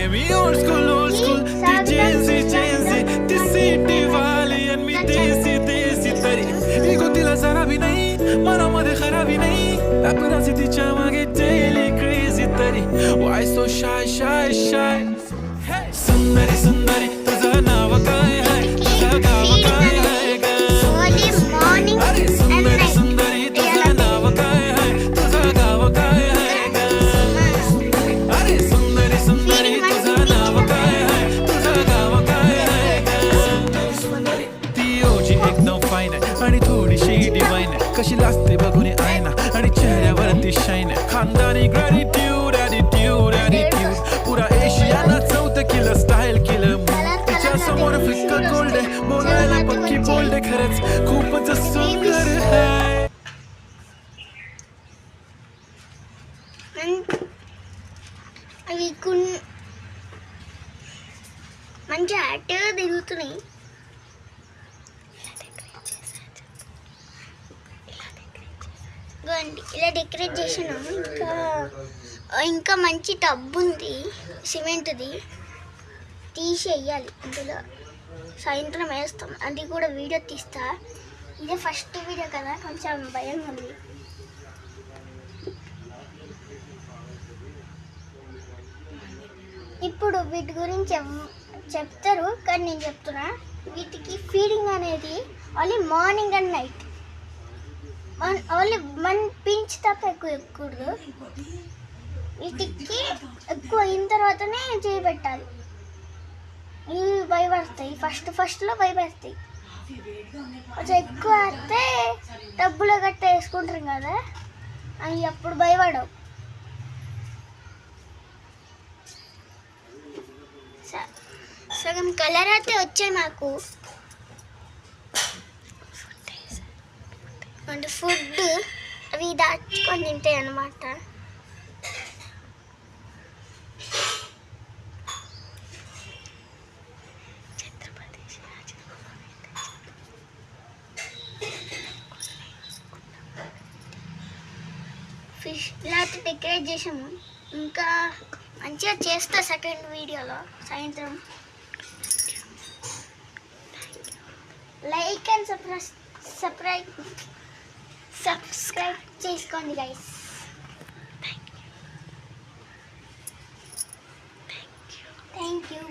me old school, the city वाली and me desi तरी ego दिला जरा भी नहीं मना मधे खराबी नहीं paparazzi ती चामागे daily crazy तरी why so shy सुंदरी सुंदरी तुझा नाव काय है तुझा गाव काय है ग अरे सुंदरी सुंदरी तुझा नाव काय है तुझा गाव काय है ग अरे सुंदरी सुंदरी तुझा नाव काय है तुझा गाव काय है ग ती ओजी एकदम फाईन आहे आणि थोडीशी डिवाइन आहे कशी लाजते बघून आईना आणि चेहऱ्यावरती शाईन आहे खानदानी ग्रॅटिट्यूड ॲटिट्यूड पुरा एशियाला चौथं किलं स्टाईल केलं तिच्या समोर फिक्क गोल्ड आहे बोलायला पक्की बोल्ड आहे खरंच खूपच सुंदर आहे అవి మంచి యాక్టివ్గా తిరుగుతున్నాయి ఇలా డెకరేట్ చేసినాము ఇంకా మంచి టబ్ ఉంది సిమెంట్ది తీసేయాలి అందులో సాయంత్రం వేస్తాం అది కూడా వీడియో తీస్తా ఇదే ఫస్ట్ వీడియో కదా కొంచెం భయం ఉంది ఇప్పుడు వీటి గురించి చెప్తారు కానీ నేను చెప్తున్నా వీటికి ఫీడింగ్ అనేది only morning and night only one pinch తప్ప ఎక్కువ ఎక్కకూడదు వీటికి ఎక్కువ అయిన తర్వాతనే చేయబెట్టాలి ఇవి భయపడతాయి ఫస్ట్లో భయపడతాయి కొంచెం ఎక్కువ అయితే డబ్బులు గట్ట వేసుకుంటారు కదా అవి అప్పుడు భయపడవు సగం కలర్ అయితే వచ్చాయి నాకు అంటే ఫుడ్ అవి దాచుకొని తింటాయి అన్నమాట ఫిష్ ఇలా డెకరేట్ చేసాము ఇంకా మంచిగా చేస్తా సెకండ్ వీడియోలో సాయంత్రం లైక్ అండ్ సబ్స్క్రైబ్ చేసుకోండి గైస్ థ్యాంక్ యూ